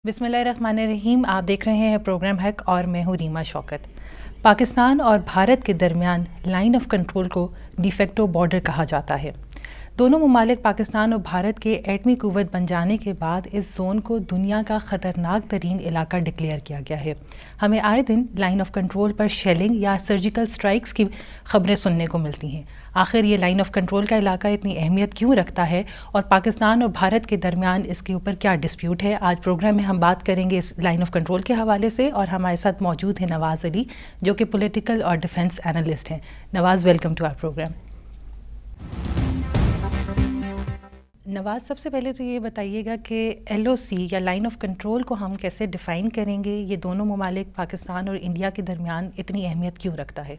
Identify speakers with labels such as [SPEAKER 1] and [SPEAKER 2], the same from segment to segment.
[SPEAKER 1] بسم اللہ الرحمن الرحیم. آپ دیکھ رہے ہیں پروگرام حق اور میں ہوں ریما شوکت. پاکستان اور بھارت کے درمیان لائن آف کنٹرول کو ڈی فیکٹو بارڈر کہا جاتا ہے. دونوں ممالک پاکستان اور بھارت کے ایٹمی قوت بن جانے کے بعد اس زون کو دنیا کا خطرناک ترین علاقہ ڈکلیئر کیا گیا ہے. ہمیں آئے دن لائن آف کنٹرول پر شیلنگ یا سرجیکل سٹرائکس کی خبریں سننے کو ملتی ہیں. آخر یہ لائن آف کنٹرول کا علاقہ اتنی اہمیت کیوں رکھتا ہے اور پاکستان اور بھارت کے درمیان اس کے اوپر کیا ڈسپیوٹ ہے؟ آج پروگرام میں ہم بات کریں گے اس لائن آف کنٹرول کے حوالے سے، اور ہمارے ساتھ موجود ہیں نواز علی جو کہ پولیٹیکل اور ڈیفنس اینالسٹ ہیں. نواز، ویلکم ٹو آور پروگرام. نواز، سب سے پہلے تو یہ بتائیے گا کہ ایل او سی یا لائن آف کنٹرول کو ہم کیسے ڈیفائن کریں گے؟ یہ دونوں ممالک پاکستان اور انڈیا کے درمیان اتنی اہمیت کیوں رکھتا ہے؟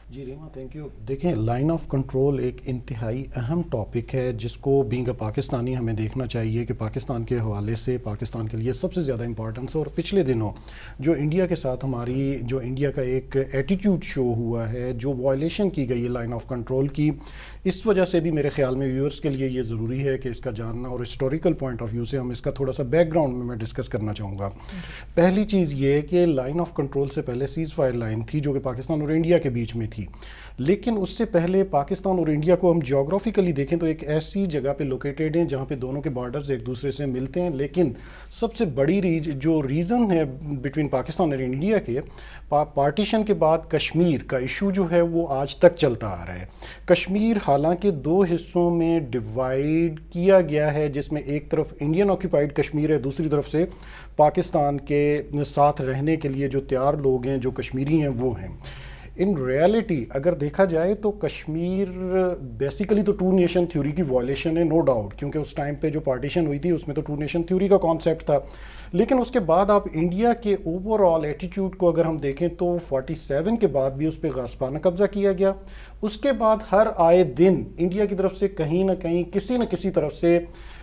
[SPEAKER 2] جی ریما، تھینک یو. دیکھیں، لائن آف کنٹرول ایک انتہائی اہم ٹاپک ہے جس کو بینگ اے پاکستانی ہمیں دیکھنا چاہیے کہ پاکستان کے حوالے سے پاکستان کے لیے سب سے زیادہ امپورٹنس ہے. اور پچھلے دنوں جو انڈیا کے ساتھ جو انڈیا کا ایک ایٹیٹیوڈ شو ہوا ہے، جو وائلیشن کی گئی ہے لائن آف کنٹرول کی، اس وجہ سے بھی میرے خیال میں ویورز کے لیے یہ ضروری ہے کہ اس کا جاننا، اور ہسٹوریکل پوائنٹ آف ویو سے ہم اس کا تھوڑا سا بیک گراؤنڈ میں ڈسکس کرنا چاہوں گا. پہلی چیز یہ کہ لائن آف کنٹرول سے پہلے سیز فائر لائن تھی جو کہ پاکستان اور انڈیا کے بیچ میں تھی، لیکن اس سے پہلے پاکستان اور انڈیا کو ہم جیوگرافیکلی دیکھیں تو ایک ایسی جگہ پہ لوکیٹڈ ہیں جہاں پہ دونوں کے بارڈرز ایک دوسرے سے ملتے ہیں. لیکن سب سے بڑی جو ریزن ہے بٹوین پاکستان اور انڈیا کے، پارٹیشن کے بعد کشمیر کا ایشو جو ہے وہ آج تک چلتا آ رہا ہے. کشمیر حالانکہ دو حصوں میں ڈیوائیڈ کیا گیا ہے، جس میں ایک طرف انڈین آکیوپائڈ کشمیر ہے، دوسری طرف سے پاکستان کے ساتھ رہنے کے لیے جو تیار لوگ ہیں، جو کشمیری ہیں، وہ ہیں. ان ریالٹی اگر دیکھا جائے تو کشمیر بیسیکلی تو ٹو نیشن تھیوری کی وائلیشن ہے، نو ڈاؤٹ، کیونکہ اس ٹائم پہ جو پارٹیشن ہوئی تھی اس میں تو ٹو نیشن تھیوری کا کانسیپٹ تھا. لیکن اس کے بعد آپ انڈیا کے اوور آل ایٹیٹیوڈ کو اگر ہم دیکھیں تو 47 کے بعد بھی اس پہ غاصبانہ قبضہ کیا گیا. اس کے بعد ہر آئے دن انڈیا کی طرف سے کہیں نہ کہیں کسی نہ کسی طرف سے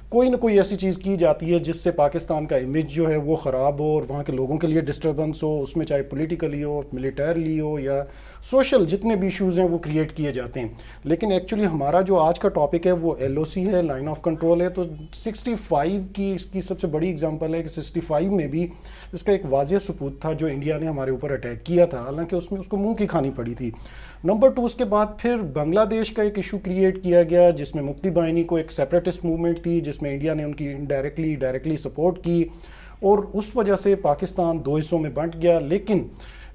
[SPEAKER 2] کوئی نہ کوئی ایسی چیز کی جاتی ہے جس سے پاکستان کا امیج جو ہے وہ خراب ہو اور وہاں کے لوگوں کے لیے ڈسٹربنس ہو. اس میں چاہے پولیٹیکلی ہو، ملیٹرلی ہو، یا سوشل جتنے بھی ایشوز ہیں وہ کریٹ کیے جاتے ہیں. لیکن ایکچولی ہمارا جو آج کا ٹاپک ہے وہ ایل او سی ہے، لائن آف کنٹرول ہے. تو 65 کی اس کی سب سے بڑی اگزامپل ہے کہ 65 میں بھی اس کا ایک واضح ثبوت تھا جو انڈیا نے ہمارے اوپر اٹیک کیا تھا، حالانکہ اس میں اس کو منہ کی کھانی پڑی تھی. نمبر 2، اس کے بعد پھر بنگلہ دیش کا ایک ایشو کریٹ کیا گیا جس میں مکتی بائنی کو ایک سیپریٹسٹ موومنٹ تھی، جس میں انڈیا نے ان کی ڈائریکٹلی سپورٹ کی، اور اس وجہ سے پاکستان دو حصوں میں بانٹ گیا. لیکن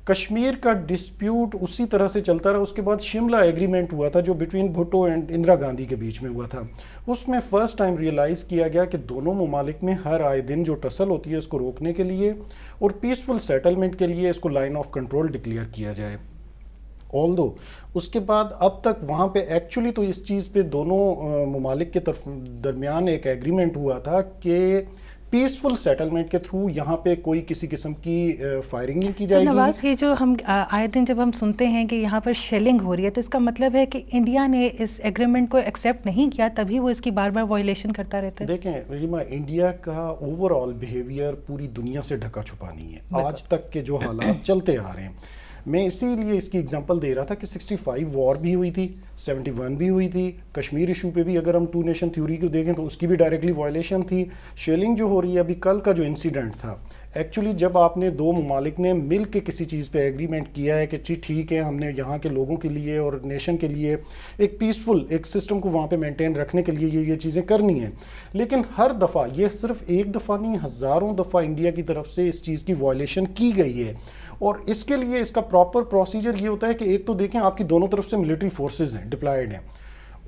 [SPEAKER 2] کشمیر کا ڈسپیوٹ اسی طرح سے چلتا رہا. اس کے بعد شملہ ایگریمنٹ ہوا تھا جو بٹوین بھٹو اینڈ اندرا گاندھی کے بیچ میں ہوا تھا. اس میں فرسٹ ٹائم ریئلائز کیا گیا کہ دونوں ممالک میں ہر آئے دن جو ٹسل ہوتی ہے اس کو روکنے کے لیے اور پیسفل سیٹلمنٹ کے لیے اس کو لائن آف کنٹرول ڈکلیئر کیا جائے. آلدو اس کے بعد اب تک وہاں پہ ایکچولی تو اس چیز پہ دونوں ممالک کے درمیان ایک ایگریمنٹ ہوا تھا کہ پیسفل سیٹلمنٹ کے تھرو یہاں پہ کوئی کسی قسم کی فائرنگ نہیں کی جائے گی.
[SPEAKER 1] نواز، یہ جو ہم آئے دن جب ہم سنتے ہیں کہ یہاں پر شیلنگ ہو رہی ہے، تو اس کا مطلب ہے کہ انڈیا نے اس ایگریمنٹ کو ایکسیپٹ نہیں کیا، تبھی وہ اس کی بار بار وائلیشن کرتا رہتا ہے.
[SPEAKER 2] دیکھیں ریما، انڈیا کا اوور آل بیہیویئر پوری دنیا سے ڈھکا چھپا نہیں ہے. آج تک کے جو حالات چلتے آ رہے ہیں، میں اسی لیے اس کی اگزامپل دے رہا تھا کہ 65 وار بھی ہوئی تھی، 71 بھی ہوئی تھی. کشمیر ایشو پہ بھی اگر ہم ٹو نیشن تھیوری کو دیکھیں تو اس کی بھی ڈائریکٹلی وائلیشن تھی. شیلنگ جو ہو رہی ہے ابھی کل کا جو انسیڈنٹ تھا، ایکچولی جب آپ نے دو ممالک نے مل کے کسی چیز پہ ایگریمنٹ کیا ہے کہ ٹھیک ہے، ہم نے یہاں کے لوگوں کے لیے اور نیشن کے لیے ایک پیسفل ایک سسٹم کو وہاں پہ مینٹین رکھنے کے لیے یہ چیزیں کرنی ہیں، لیکن ہر دفعہ، یہ صرف ایک دفعہ نہیں، ہزاروں دفعہ انڈیا کی طرف سے اس چیز کی وائلیشن کی گئی ہے. اور اس کے لیے اس کا پراپر پروسیجر یہ ہوتا ہے کہ ایک تو دیکھیں آپ کی دونوں طرف سے ملٹری فورسز ہیں، ڈپلائیڈ ہیں،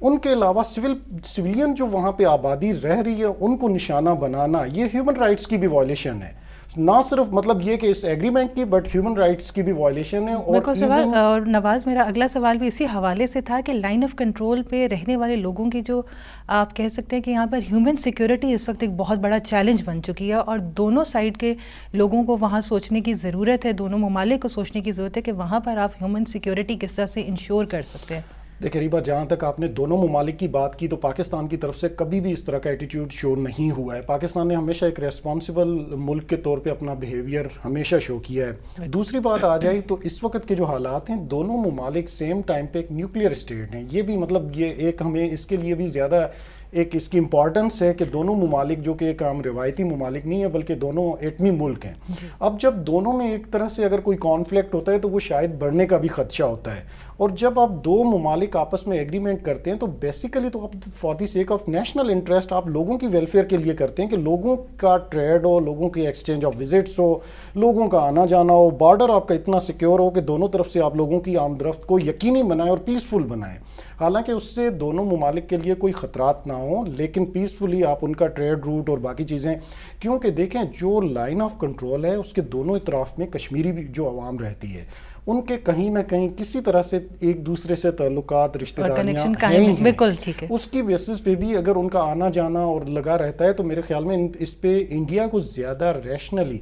[SPEAKER 2] ان کے علاوہ سویلین جو وہاں پہ آبادی رہ رہی ہے ان کو نشانہ بنانا، یہ ہیومن رائٹس کی بھی وائلیشن ہے. نہ صرف مطلب یہ کہ اس ایگریمنٹ کی، بٹ ہیومن رائٹس کی بھی وائلیشن ہے.
[SPEAKER 1] اور نواز، میرا اگلا سوال بھی اسی حوالے سے تھا کہ لائن آف کنٹرول پہ رہنے والے لوگوں کی جو آپ کہہ سکتے ہیں کہ یہاں پر ہیومن سیکیورٹی اس وقت ایک بہت بڑا چیلنج بن چکی ہے، اور دونوں سائڈ کے لوگوں کو وہاں سوچنے کی ضرورت ہے، دونوں ممالک کو سوچنے کی ضرورت ہے کہ وہاں پر آپ ہیومن سیکیورٹی کس طرح سے انشور کر سکتے ہیں.
[SPEAKER 2] دیکھیں ریبا، جہاں تک آپ نے دونوں ممالک کی بات کی تو پاکستان کی طرف سے کبھی بھی اس طرح کا ایٹیٹیوڈ شو نہیں ہوا ہے. پاکستان نے ہمیشہ ایک ریسپانسبل ملک کے طور پہ اپنا بیہیویئر ہمیشہ شو کیا ہے. دوسری بات آ جائے تو اس وقت کے جو حالات ہیں، دونوں ممالک سیم ٹائم پہ ایک نیوکلیئر اسٹیٹ ہیں. یہ بھی مطلب یہ ایک ہمیں اس کے لیے بھی زیادہ ایک اس کی امپورٹنس ہے کہ دونوں ممالک جو کہ ایک عام روایتی ممالک نہیں ہے بلکہ دونوں ایٹمی ملک ہیں. اب جب دونوں میں ایک طرح سے اگر کوئی کانفلکٹ ہوتا ہے تو وہ شاید بڑھنے کا بھی خدشہ ہوتا ہے, اور جب آپ دو ممالک آپس میں ایگریمنٹ کرتے ہیں تو بیسیکلی تو آپ for the sake of national interest آپ لوگوں کی ویلفیئر کے لیے کرتے ہیں کہ لوگوں کا ٹریڈ ہو, لوگوں کی ایکسچینج آف وزٹس ہو, لوگوں کا آنا جانا ہو, بارڈر آپ کا اتنا سیکیور ہو کہ دونوں طرف سے آپ لوگوں کی آمد رفت کو یقینی بنائیں اور پیسفل بنائیں. حالانکہ اس سے دونوں ممالک کے لیے کوئی خطرات نہ ہوں, لیکن پیسفلی آپ ان کا ٹریڈ روٹ اور باقی چیزیں, کیونکہ دیکھیں جو لائن آف کنٹرول ہے اس کے دونوں اطراف میں کشمیری بھی جو عوام رہتی ہے ان کے کہیں نہ کہیں کسی طرح سے ایک دوسرے سے تعلقات رشتہ داریاں ہیں,
[SPEAKER 1] بالکل ٹھیک ہے.
[SPEAKER 2] اس کی بیسس پہ بھی اگر ان کا آنا جانا اور لگا رہتا ہے تو میرے خیال میں اس پہ انڈیا کو زیادہ ریشنلی,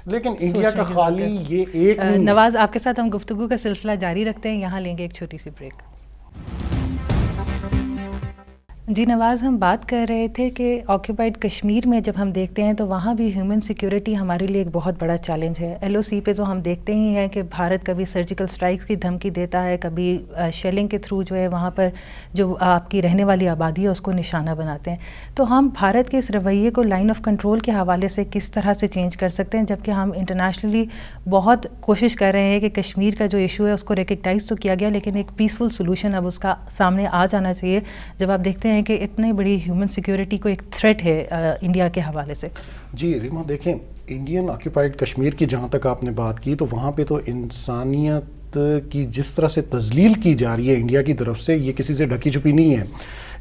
[SPEAKER 2] لیکن انڈیا کا خالی یہ ایک
[SPEAKER 1] نواز آپ کے ساتھ ہم گفتگو کا سلسلہ جاری رکھتے ہیں, یہاں لیں گے ایک چھوٹی سی بریک. جی نواز, ہم بات کر رہے تھے کہ آکیوپائڈ کشمیر میں جب ہم دیکھتے ہیں تو وہاں بھی ہیومن سیکیورٹی ہمارے لیے ایک بہت بڑا چیلنج ہے. ایل او سی پہ تو ہم دیکھتے ہی ہیں کہ بھارت کبھی سرجیکل سٹرائکس کی دھمکی دیتا ہے, کبھی شیلنگ کے تھرو جو ہے وہاں پر جو آپ کی رہنے والی آبادی ہے اس کو نشانہ بناتے ہیں. تو ہم بھارت کے اس رویے کو لائن آف کنٹرول کے حوالے سے کس طرح سے چینج کر سکتے ہیں, جبکہ ہم انٹرنیشنلی بہت کوشش کر رہے ہیں کہ کشمیر کا جو ایشو ہے اس کو ریکگنائز تو کیا گیا, لیکن ایک پیسفل سولوشن اب اس کا سامنے آ جانا چاہیے جب آپ دیکھتے ہیں کہ اتنی بڑی ہیومن سیکیورٹی کو ایک تھریٹ ہے انڈیا کے حوالے سے.
[SPEAKER 2] جی ریما, دیکھیں انڈین آکیوپائڈ کشمیر کی جہاں تک آپ نے بات کی تو وہاں پہ تو انسانیت کی جس طرح سے تذلیل کی جا رہی ہے انڈیا کی طرف سے, یہ کسی سے ڈھکی چھپی نہیں ہے.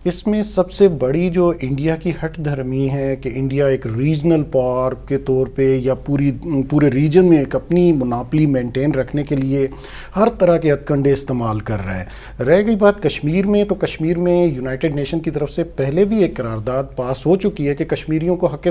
[SPEAKER 2] اس میں سب سے بڑی جو انڈیا کی ہٹ دھرمی ہے کہ انڈیا ایک ریجنل پاور کے طور پہ یا پورے ریجن میں ایک اپنی مناپلی مینٹین رکھنے کے لیے ہر طرح کے ہتھ کنڈے استعمال کر رہا ہے. رہ گئی بات کشمیر میں, تو کشمیر میں یونائٹڈ نیشن کی طرف سے پہلے بھی ایک قرارداد پاس ہو چکی ہے کہ کشمیریوں کو حق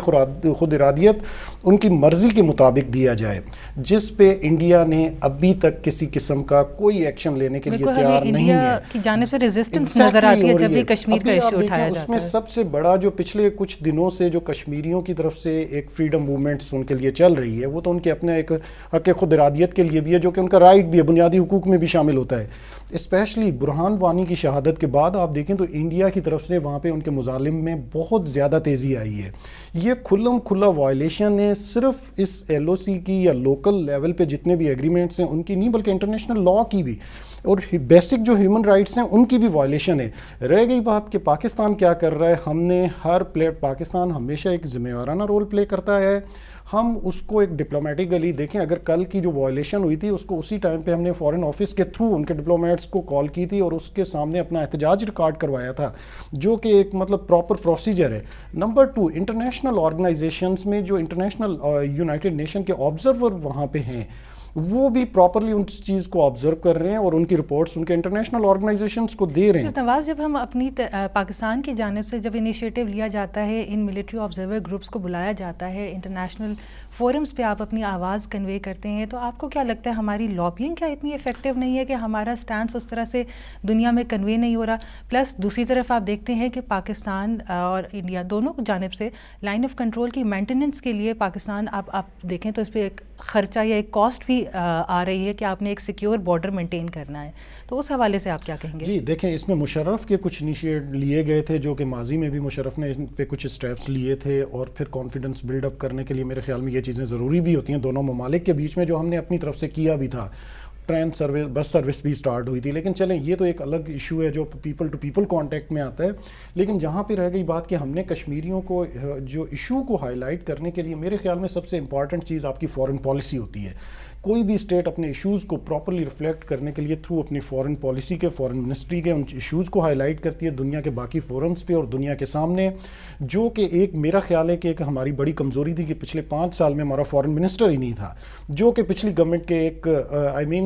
[SPEAKER 2] خود ارادیت ان کی مرضی کے مطابق دیا جائے, جس پہ انڈیا نے ابھی تک کسی قسم کا کوئی ایکشن لینے کے لیے تیار نہیں ہے.
[SPEAKER 1] انڈیا کی جانب سے ریزسٹنس نظر آتی ہے جب بھی کشمیر کا ایشو اٹھایا جاتا ہے.
[SPEAKER 2] اس میں سب سے بڑا جو پچھلے کچھ دنوں سے جو کشمیریوں کی طرف سے ایک فریڈم موومنٹس ان کے لیے چل رہی ہے وہ تو ان کے اپنے ایک حق خود ارادیت کے لیے بھی ہے, جو کہ ان کا رائٹ بھی ہے, بنیادی حقوق میں بھی شامل ہوتا ہے. اسپیشلی برہان وانی کی شہادت کے بعد آپ دیکھیں تو انڈیا کی طرف سے وہاں پہ ان کے مظالم میں بہت زیادہ تیزی آئی ہے. یہ کھلا وائلیشن ہے صرف اس ایل او سی کی یا لوکل لیول پہ جتنے بھی ایگریمنٹس ہیں ان کی نہیں, بلکہ انٹرنیشنل لا کی بھی اور بیسک جو ہیومن رائٹس ہیں ان کی بھی وائلیشن ہے. رہ گئی بات کہ پاکستان کیا کر رہا ہے, ہم نے پاکستان ہمیشہ ایک ذمہ دارانہ رول پلے کرتا ہے. ہم اس کو ایک ڈپلومیٹکلی دیکھیں, اگر کل کی جو وائلیشن ہوئی تھی اس کو اسی ٹائم پہ ہم نے فارن آفس کے تھرو ان کے ڈپلومیٹس کو کال کی تھی اور اس کے سامنے اپنا احتجاج ریکارڈ کروایا تھا, جو کہ ایک مطلب پراپر پروسیجر ہے. نمبر 2, انٹرنیشنل آرگنائزیشنز میں جو انٹرنیشنل یونائٹڈ نیشن کے آبزرور وہاں پہ ہیں وہ بھی پراپرلی ان چیز کو آبزرو کر رہے ہیں اور ان کی رپورٹس ان کے انٹرنیشنل آرگنائزیشنز کو دے رہے ہیں.
[SPEAKER 1] نواز, جب ہم اپنی پاکستان کی جانب سے جب انیشیٹو لیا جاتا ہے, ان ملٹری آبزرور گروپس کو بلایا جاتا ہے, انٹرنیشنل فورمز پہ آپ اپنی آواز کنوے کرتے ہیں, تو آپ کو کیا لگتا ہے ہماری لابینگ کیا اتنی افیکٹو نہیں ہے کہ ہمارا سٹانس اس طرح سے دنیا میں کنوے نہیں ہو رہا؟ پلس دوسری طرف آپ دیکھتے ہیں کہ پاکستان اور انڈیا دونوں جانب سے لائن آف کنٹرول کی مینٹیننس کے لیے پاکستان آپ دیکھیں تو اس پہ ایک خرچہ یا ایک کاسٹ بھی آ رہی ہے کہ آپ نے ایک سیکیور بارڈر مینٹین کرنا ہے. تو اس حوالے سے آپ کیا کہیں گے؟
[SPEAKER 2] جی دیکھیں, اس میں مشرف کے کچھ انیشیٹ لیے گئے تھے جو کہ ماضی میں بھی مشرف نے ان پہ کچھ اسٹیپس لیے تھے, اور پھر کانفیڈنس بلڈ اپ کرنے کے لیے میرے خیال میں یہ چیزیں ضروری بھی ہوتی ہیں دونوں ممالک کے بیچ میں, جو ہم نے اپنی طرف سے کیا بھی تھا. ٹرین سروس, بس سروس بھی سٹارٹ ہوئی تھی, لیکن چلیں یہ تو ایک الگ ایشو ہے جو پیپل ٹو پیپل کانٹیکٹ میں آتا ہے. لیکن جہاں پہ رہ گئی بات کہ ہم نے کشمیریوں کو جو ایشو کو ہائی لائٹ کرنے کے لیے, میرے خیال میں سب سے امپارٹنٹ چیز آپ کی فارن پالیسی ہوتی ہے. کوئی بھی اسٹیٹ اپنے ایشوز کو پراپرلی ریفلیکٹ کرنے کے لیے تھرو اپنی فارن پالیسی کے, فارن منسٹری کے ان ایشوز کو ہائی لائٹ کرتی ہے دنیا کے باقی فورمز پہ اور دنیا کے سامنے, جو کہ ایک میرا خیال ہے کہ ایک ہماری بڑی کمزوری تھی کہ پچھلے 5 سال میں ہمارا فارن منسٹر ہی نہیں تھا, جو کہ پچھلی گورنمنٹ کے ایک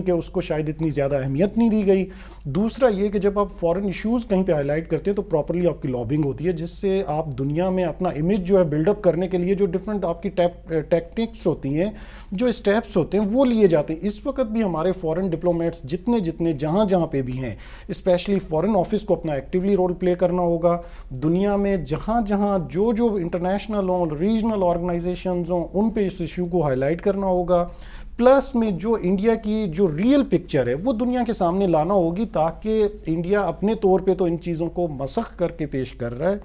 [SPEAKER 2] کہ اس کو شاید اتنی زیادہ اہمیت نہیں دی گئی. دوسرا یہ کہ جب آپ فارن ایشوز کہیں پہ ہائی لائٹ کرتے ہیں تو پراپرلی آپ کی لابنگ ہوتی ہے, جس سے آپ دنیا میں اپنا امیج جو ہے بلڈ اپ کرنے کے لیے جو ڈفرینٹ آپ کی ٹیکنکس ہوتی ہیں, جو اسٹیپس ہوتے ہیں وہ لیے جاتے ہیں. اس وقت بھی ہمارے فارن ڈپلومیٹس جتنے جہاں پہ بھی ہیں, اسپیشلی فارن آفس کو اپنا ایکٹیولی رول پلے کرنا ہوگا. دنیا میں جہاں جو انٹرنیشنل ہوں, ریجنل آرگنائزیشنز ہوں, ان پہ اس ایشو کو ہائی لائٹ کرنا ہوگا. پلس میں جو انڈیا کی جو ریئل پکچر ہے وہ دنیا کے سامنے لانا ہوگی، تاکہ انڈیا اپنے طور پہ تو ان چیزوں کو مسخ کر کے پیش کر رہا ہے،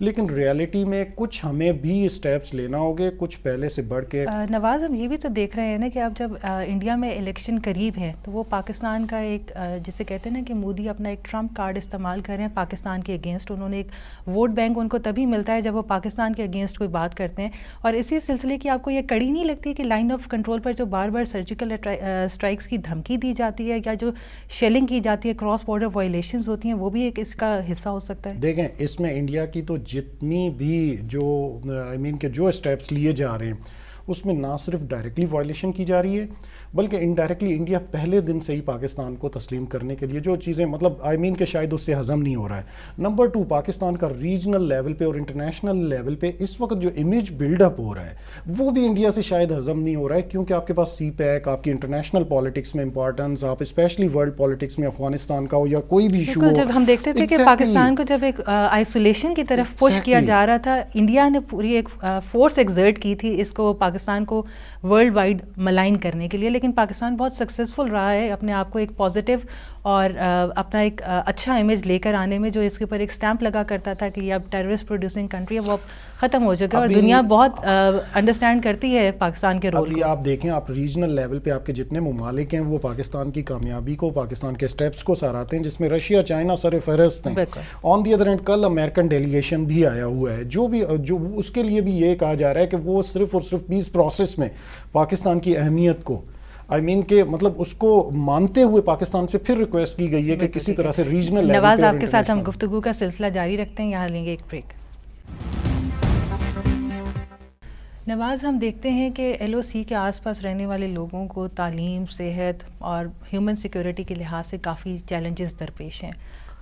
[SPEAKER 2] لیکن ریالٹی میں کچھ ہمیں بھی اسٹیپس لینا ہوگے، کچھ پہلے سے بڑھ کے۔
[SPEAKER 1] نواز، ہم یہ بھی تو دیکھ رہے ہیں نا کہ اب جب انڈیا میں الیکشن قریب ہیں تو وہ پاکستان کا ایک جسے کہتے ہیں نا کہ مودی اپنا ایک ٹرمپ کارڈ استعمال کر رہے ہیں پاکستان کے اگینسٹ. انہوں نے ایک ووٹ بینک ان کو تبھی ملتا ہے جب وہ پاکستان کے اگینسٹ کوئی بات کرتے ہیں. اور اسی سلسلے کی آپ کو یہ کڑی نہیں لگتی کہ لائن آف کنٹرول پر جو بار بار سرجیکل اسٹرائکس کی دھمکی دی جاتی ہے یا جو شیلنگ کی جاتی ہے، کراس بارڈر وائلیشنز ہوتی ہیں، وہ بھی ایک اس کا حصہ ہو سکتا ہے؟
[SPEAKER 2] دیکھیں اس میں انڈیا کی تو جتنی بھی جو کہ جو اسٹیپس لیے جا رہے ہیں اس میں نہ صرف ڈائریکٹلی وائلیشن کی جا رہی ہے بلکہ انڈائریکٹلی انڈیا پہلے دن سے ہی پاکستان کو تسلیم کرنے کے لیے جو چیزیں کہ شاید اس سے ہضم نہیں ہو رہا ہے. نمبر 2، پاکستان کا ریجنل لیول پہ اور انٹرنیشنل لیول پہ اس وقت جو امیج بلڈ اپ ہو رہا ہے وہ بھی انڈیا سے شاید ہضم نہیں ہو رہا ہے، کیونکہ آپ کے پاس سی پیک، آپ کی انٹرنیشنل پالیٹکس میں امپورٹنس، آپ اسپیشلی ورلڈ پالیٹکس میں افغانستان کا ہو یا کوئی بھی ایشو ہو.
[SPEAKER 1] جب ہم دیکھتے تھے کہ پاکستان کو جب ایک آئسولیشن کی طرف پش کیا جا رہا تھا، انڈیا نے پوری ایک فورس ایگزرٹ کی تھی اس کو پاکستان کو ورلڈ وائڈ ملائن کرنے کے لیے، لیکن پاکستان بہت سکسیزفل رہا ہے اپنے آپ کو ایک پازیٹیو اور اپنا ایک اچھا امیج لے کر آنے میں. جو اس کے اوپر ایک اسٹیمپ لگا کرتا تھا کہ یہ اب ٹیررسٹ پروڈیوسنگ کنٹری ہے، وہ اب ختم ہو چکا ہے اور دنیا بہت انڈرسٹینڈ کرتی ہے پاکستان کے رول کو.
[SPEAKER 2] آپ دیکھیں، آپ ریجنل لیول پہ آپ کے جتنے ممالک ہیں وہ پاکستان کی کامیابی کو، پاکستان کے اسٹیپس کو سراہتے ہیں، جس میں رشیا، چائنا سر فہرست ہیں. آن دی ادر ہینڈ کل امریکن ڈیلیگیشن بھی آیا ہوا ہے جو اس کے لیے بھی یہ کہا جا رہا ہے کہ وہ صرف اور صرف پیس پروسیس میں پاکستان کی اہمیت کو کہ اس کو مانتے ہوئے پاکستان سے پھر ریکویسٹ کی گئی ہے کہ کسی طرح سے ریجنل لیول.
[SPEAKER 1] نواز، آپ کے ساتھ ہم گفتگو کا سلسلہ جاری رکھتے ہیں، یہاں لیں گے ایک بریک. نواز، ہم دیکھتے ہیں کہ ایل او سی کے آس پاس رہنے والے لوگوں کو تعلیم، صحت اور ہیومن سیکیورٹی کے لحاظ سے کافی چیلنجز درپیش ہیں.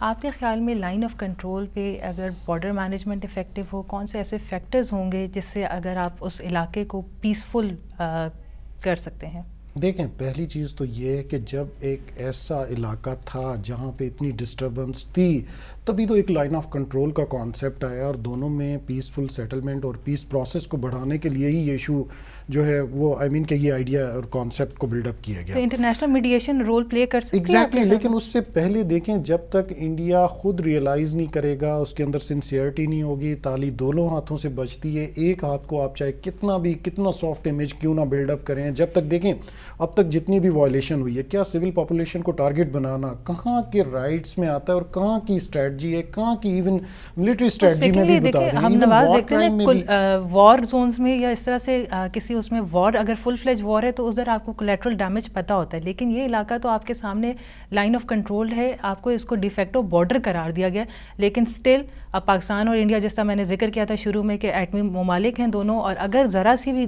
[SPEAKER 1] آپ کے خیال میں لائن آف کنٹرول پہ اگر بارڈر مینجمنٹ افیکٹو ہو، کون سے ایسے فیکٹرز ہوں گے جس سے اگر آپ اس علاقے کو پیسفل کر سکتے ہیں؟
[SPEAKER 2] دیکھیں، پہلی چیز تو یہ ہے کہ جب ایک ایسا علاقہ تھا جہاں پہ اتنی ڈسٹربنس تھی تبھی تو ایک لائن آف کنٹرول کا کانسیپٹ آیا، اور دونوں میں پیسفل سیٹلمنٹ اور پیس پروسیس کو بڑھانے کے لیے ہی یہ ایشو جو ہے وہ کہ یہ آئیڈیا اور کانسیپٹ کو بلڈ اپ کیا گیا.
[SPEAKER 1] تو انٹرنیشنل میڈیشن رول پلے کر سکتی ہے
[SPEAKER 2] ایگزیکٹلی. لیکن اس سے پہلے دیکھیں، جب تک انڈیا خود ریئلائز نہیں کرے گا، اس کے اندر سنسیئرٹی نہیں ہوگی، تالی دونوں ہاتھوں سے بجتی ہے. ایک ہاتھ کو آپ چاہے کتنا سافٹ امیج کیوں نہ بلڈ اپ کریں، جب تک دیکھیں اب تک جتنی بھی وائلیشن ہوئی ہے، کیا سول پاپولیشن کو ٹارگٹ بنانا کہاں کے رائٹس میں آتا ہے اور کہاں کی اسٹریٹجی ہے، کہاں کی ایون ملٹری اسٹریٹجی میں بھی بتا دیں.
[SPEAKER 1] ہم نواز دیکھتے ہیں وار زونز میں یا اس طرح سے کسی اس میں وار اگر فل فلیج وار ہے تو ادھر آپ کو کولیٹرل ڈیمیج پتہ ہوتا ہے، لیکن یہ علاقہ تو آپ کے سامنے لائن آف کنٹرول ہے، آپ کو اس کو ڈیفیکٹو بارڈر قرار دیا گیا، لیکن سٹل اب پاکستان اور انڈیا، جس طرح میں نے ذکر کیا تھا شروع میں کہ ایٹمی ممالک ہیں دونوں، اور اگر ذرا سی بھی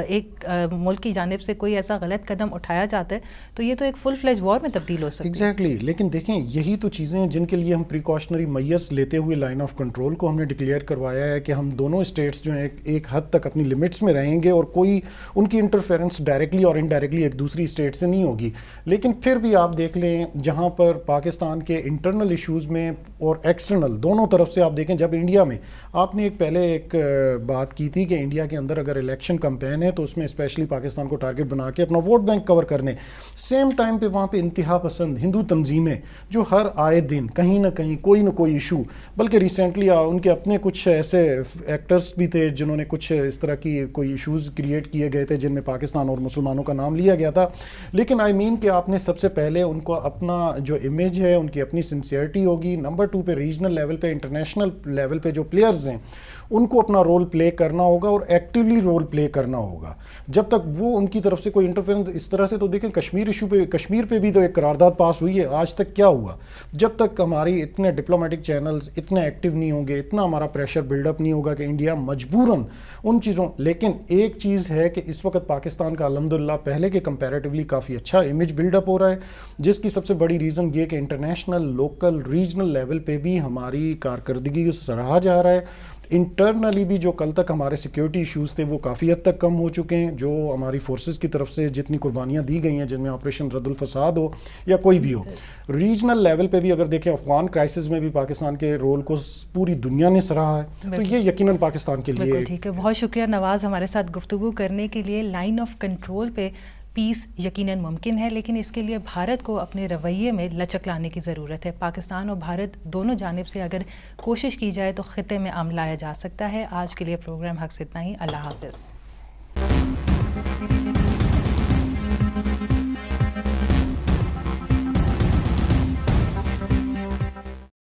[SPEAKER 1] ایک ملک کی جانب سے کوئی ایسا غلط قدم اٹھایا جاتا ہے تو یہ تو ایک فل فلیج وار میں تبدیل ہو سکتی ہے.
[SPEAKER 2] ایگزیکٹلی. لیکن دیکھیں، یہی تو چیزیں ہیں جن کے لیے ہم پریکاشنری میئرز لیتے ہوئے لائن آف کنٹرول کو ہم نے ڈکلیئر کروایا ہے کہ ہم دونوں اسٹیٹس جو ہیں ایک حد تک اپنی لمٹس میں رہیں گے اور کوئی ان کی انٹرفیرنس ڈائریکٹلی اور انڈائریکٹلی ایک دوسری اسٹیٹ سے نہیں ہوگی. لیکن پھر بھی آپ دیکھ لیں، جہاں پر پاکستان کے انٹرنل ایشوز میں اور ایکسٹرنل دونوں طرف سے آپ دیکھیں، جب انڈیا میں آپ نے پہلے ایک بات کی تھی کہ انڈیا کے اندر اگر الیکشن کمپین ہے تو اس میں اسپیشلی پاکستان کو ٹارگٹ بنا کے اپنا ووٹ بینک کور کرنے، سیم ٹائم پہ وہاں پہ انتہا پسند ہندو تنظیمیں جو ہر آئے دن کہیں نہ کہیں کوئی نہ کوئی ایشو، بلکہ ریسنٹلی ان کے اپنے کچھ ایسے ایکٹرز بھی تھے جنہوں نے کچھ اس طرح کی کوئی ایشوز کریٹ کیے گئے تھے جن میں پاکستان اور مسلمانوں کا نام لیا گیا تھا. لیکن کہ آپ نے سب سے پہلے ان کو اپنا جو امیج ہے ان کی اپنی سنسیئرٹی ہوگی. نمبر 2 پہ ریجنل لیول پہ، انٹرنیشنل لیول پہ جو پلیئرز ہیں ان کو اپنا رول پلے کرنا ہوگا اور ایکٹیولی رول پلے کرنا ہوگا. جب تک وہ ان کی طرف سے کوئی انٹرفیئرنس اس طرح سے، تو دیکھیں کشمیر پہ بھی تو ایک قرارداد پاس ہوئی ہے، آج تک کیا ہوا؟ جب تک ہماری اتنے ڈپلومیٹک چینلز اتنے ایکٹیو نہیں ہوں گے، اتنا ہمارا پریشر بلڈ اپ نہیں ہوگا کہ انڈیا مجبوراً ان چیزوں. لیکن ایک چیز ہے کہ اس وقت پاکستان کا الحمدللہ پہلے کے کمپیریٹیولی کافی اچھا امیج بلڈ اپ ہو رہا ہے، جس کی سب سے بڑی ریزن یہ کہ انٹرنیشنل، لوکل، ریجنل لیول پہ بھی ہماری کارکردگی کو سراہا جا رہا ہے. انٹرنلی بھی جو کل تک ہمارے سیکیورٹی ایشوز تھے وہ کافی حد تک کم ہو چکے ہیں. جو ہماری فورسز کی طرف سے جتنی قربانیاں دی گئی ہیں، جن میں آپریشن رد الفساد ہو یا کوئی بھی ہو، ریجنل لیول پہ بھی اگر دیکھیں افغان کرائسس میں بھی پاکستان کے رول کو پوری دنیا نے سراہا ہے. تو یہ یقیناً پاکستان کے لیے
[SPEAKER 1] ٹھیک ہے. بہت شکریہ نواز ہمارے ساتھ گفتگو کرنے کے لیے. لائن آف کنٹرول پہ پیس یقیناً ممکن ہے، لیکن اس کے لیے بھارت کو اپنے رویے میں لچک لانے کی ضرورت ہے. پاکستان اور بھارت دونوں جانب سے اگر کوشش کی جائے تو خطے میں امن لایا جا سکتا ہے. آج کے لیے پروگرام حق سے اتنا ہی. اللہ حافظ.